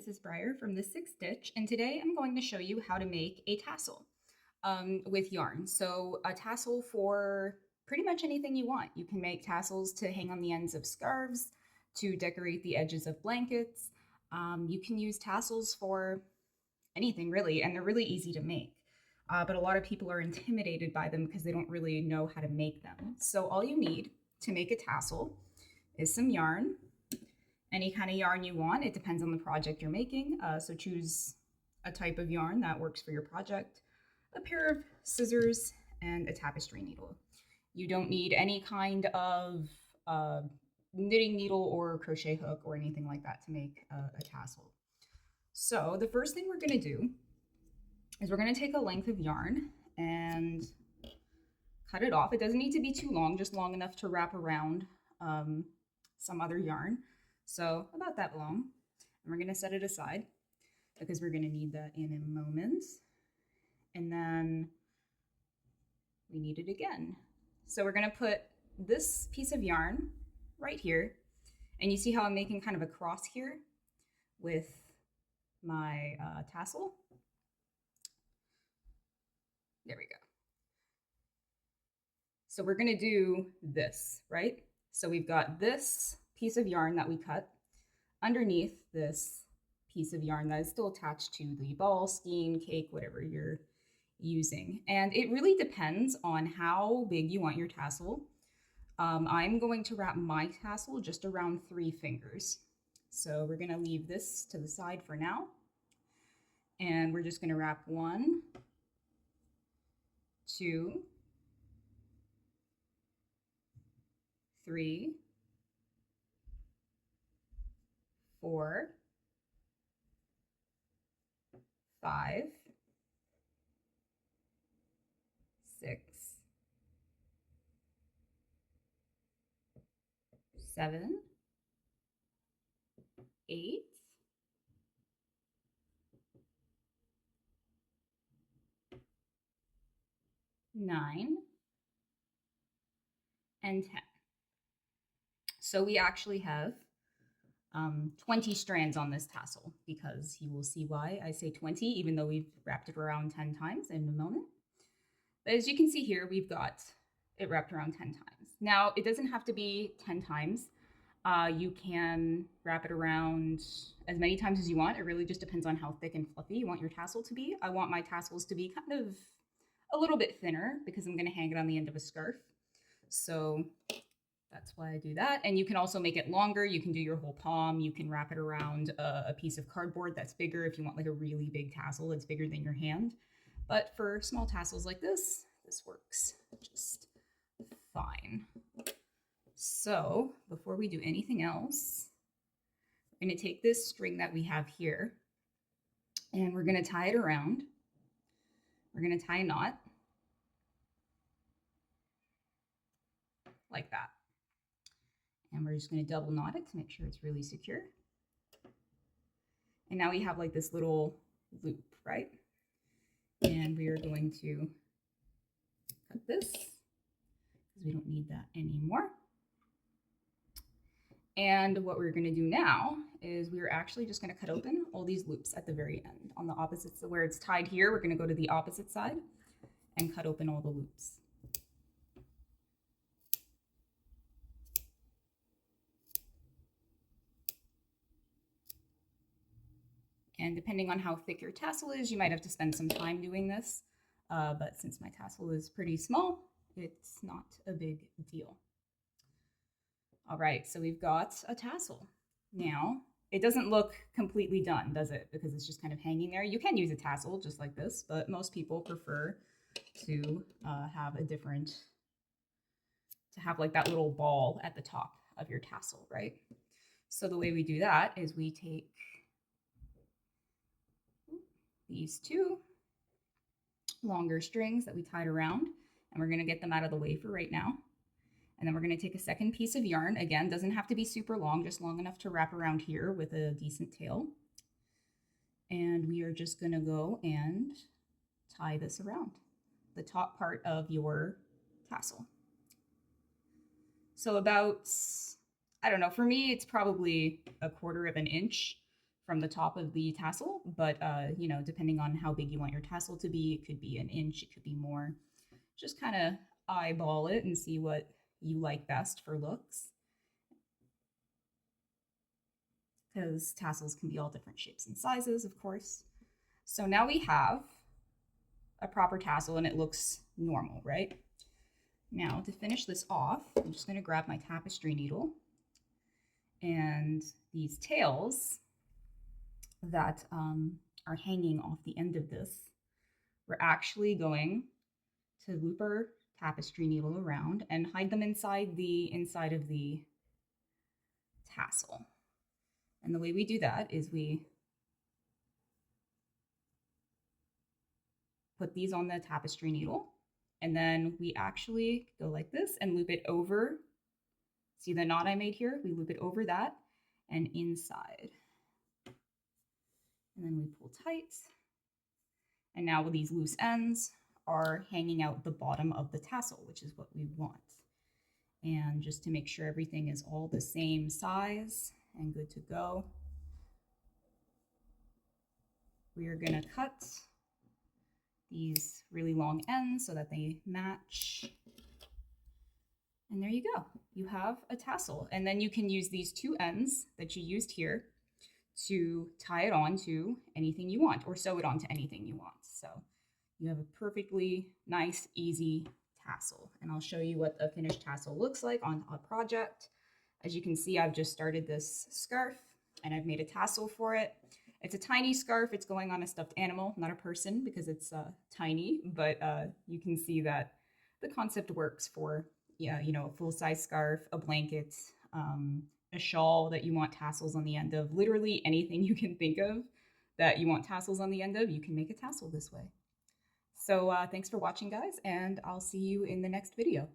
this is Briar from The Sixth Stitch, and today I'm going to show you how to make a tassel with yarn. So a tassel for pretty much anything you want. You can make tassels to hang on the ends of scarves, to decorate the edges of blankets. You can use tassels for anything really, and they're really easy to make. But a lot of people are intimidated by them because they don't really know how to make them. So all you need to make a tassel is some yarn, any kind of yarn you want. It depends on the project you're making. So choose a type of yarn that works for your project, a pair of scissors, and a tapestry needle. You don't need any kind of knitting needle or crochet hook or anything like that to make a tassel. So the first thing we're going to do is we're going to take a length of yarn and cut it off. It doesn't need to be too long, just long enough to wrap around some other yarn. So about that long. And we're going to set it aside because we're going to need that in a moment. And then we need it again. So we're going to put this piece of yarn right here. And you see how I'm making kind of a cross here with my tassel? There we go. So we're going to do this, right? So we've got this piece of yarn that we cut underneath this piece of yarn that is still attached to the ball, skein, cake, whatever you're using. And it really depends on how big you want your tassel. I'm going to wrap my tassel just around 3 fingers. So we're going to leave this to the side for now. And we're just going to wrap 1, 2, 3, 4, 5, 6, 7, 8, 9, and 10. So we actually have 20 strands on this tassel, because you will see why I say 20, even though we've wrapped it around 10 times in a moment. But as you can see here, we've got it wrapped around 10 times. Now, it doesn't have to be 10 times. You can wrap it around as many times as you want. It really just depends on how thick and fluffy you want your tassel to be. I want my tassels to be kind of a little bit thinner because I'm going to hang it on the end of a scarf. So that's why I do that. And you can also make it longer. You can do your whole palm. You can wrap it around a piece of cardboard that's bigger if you want like a really big tassel. It's bigger than your hand. But for small tassels like this, this works just fine. So before we do anything else, we're going to take this string that we have here and we're going to tie it around. We're going to tie a knot like that. And we're just going to double knot it to make sure it's really secure. And now we have like this little loop, right? And we are going to cut this because we don't need that anymore. And what we're going to do now is we're actually just going to cut open all these loops at the very end. On the opposite, so where it's tied here, we're going to go to the opposite side and cut open all the loops. And depending on how thick your tassel is, you might have to spend some time doing this. But since my tassel is pretty small, it's not a big deal. All right, so we've got a tassel. Now, it doesn't look completely done, does it? Because it's just kind of hanging there. You can use a tassel just like this, but most people prefer to have a different, to have like that little ball at the top of your tassel, right? So the way we do that is we take these 2 longer strings that we tied around, and we're going to get them out of the way for right now. And then we're going to take a second piece of yarn. Again, doesn't have to be super long, just long enough to wrap around here with a decent tail. And we are just going to go and tie this around the top part of your tassel. So about, I don't know, for me, it's probably 1/4 of an inch from the top of the tassel, but you know, depending on how big you want your tassel to be, it could be an inch, it could be more. Just kind of eyeball it and see what you like best for looks, because tassels can be all different shapes and sizes, of course. So now we have a proper tassel and it looks normal, right? Now to finish this off, I'm just going to grab my tapestry needle, and these tails that are hanging off the end of this, we're actually going to loop our tapestry needle around and hide them inside of the tassel. And the way we do that is we put these on the tapestry needle, and then we actually go like this and loop it over. See the knot I made here? We loop it over that and inside. And then we pull tight. And now with these loose ends are hanging out the bottom of the tassel, which is what we want. And just to make sure everything is all the same size and good to go, we are going to cut these really long ends so that they match. And there you go. You have a tassel. And then you can use these two ends that you used here to tie it on to anything you want, or sew it onto anything you want. So you have a perfectly nice, easy tassel. And I'll show you what the finished tassel looks like on a project. As you can see, I've just started this scarf and I've made a tassel for it. It's a tiny scarf. It's going on a stuffed animal, not a person, because it's tiny, but you can see that the concept works for, yeah, you know, a full-size scarf, a blanket, a shawl that you want tassels on the end of. Literally anything you can think of that you want tassels on the end of, you can make a tassel this way. So thanks for watching, guys, and I'll see you in the next video.